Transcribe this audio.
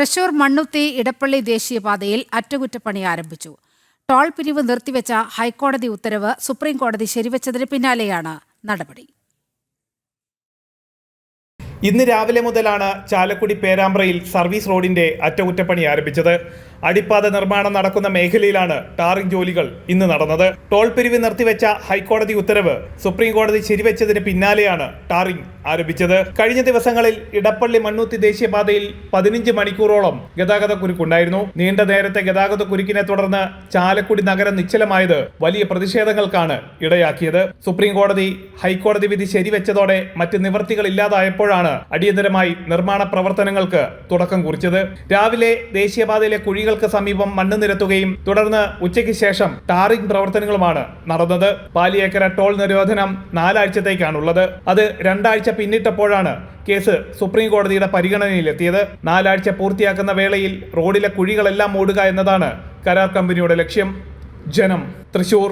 തൃശൂർ മണ്ണുത്തി ഇടപ്പള്ളി ദേശീയപാതയിൽ അറ്റകുറ്റപ്പണി ആരംഭിച്ചു. ടോൾ പിരിവ് നിർത്തിവെച്ച ഹൈക്കോടതി ഉത്തരവ് സുപ്രീംകോടതി ശരിവച്ചതിന് പിന്നാലെയാണ് നടപടി. ഇന്ന് രാവിലെ മുതലാണ് ചാലക്കുടി പേരാമ്പ്രയിൽ സർവീസ് റോഡിന്റെ അറ്റകുറ്റപ്പണി ആരംഭിച്ചത്. അടിപ്പാത നിർമ്മാണം നടക്കുന്ന മേഖലയിലാണ് ടാറിംഗ് ജോലികൾ ഇന്ന് നടന്നത്. ടോൾ പിരിവ് നിർത്തിവെച്ച ഹൈക്കോടതി ഉത്തരവ് സുപ്രീം കോടതി ശരിവെച്ചതിന് പിന്നാലെയാണ് ടാറിംഗ് ആരംഭിച്ചത്. കഴിഞ്ഞ ദിവസങ്ങളിൽ ഇടപ്പള്ളി മണ്ണുത്തി ദേശീയപാതയിൽ 15 മണിക്കൂറോളം ഗതാഗത കുരുക്കുണ്ടായിരുന്നു. നീണ്ട നേരത്തെ ഗതാഗത കുരുക്കിനെ തുടർന്ന് ചാലക്കുടി നഗരം നിശ്ചലമായത് വലിയ പ്രതിഷേധങ്ങൾക്കാണ് ഇടയാക്കിയത്. സുപ്രീം കോടതി ഹൈക്കോടതി വിധി ശരിവെച്ചതോടെ മറ്റ് നിവൃത്തികളില്ലാതായപ്പോഴാണ് അടിയന്തരമായി നിർമ്മാണ പ്രവർത്തനങ്ങൾക്ക് തുടക്കം കുറിച്ചത്. രാവിലെ ദേശീയപാതയിലെ കുഴികൾക്ക് സമീപം മണ്ണ് നിരത്തുകയും തുടർന്ന് ഉച്ചയ്ക്ക് ശേഷം ടാറിംഗ് പ്രവർത്തനങ്ങളുമാണ് നടന്നത്. പാലിയേക്കര ടോൾ നിരോധനം 4 ആഴ്ചത്തേക്കാണുള്ളത്. അത് 2 ആഴ്ച പിന്നിട്ടപ്പോഴാണ് കേസ് സുപ്രീം കോടതിയുടെ പരിഗണനയിലെത്തിയത്. 4 ആഴ്ച പൂർത്തിയാക്കുന്ന വേളയിൽ റോഡിലെ കുഴികളെല്ലാം മൂടുക എന്നതാണ് കരാർ കമ്പനിയുടെ ലക്ഷ്യം. ജനം, തൃശൂർ.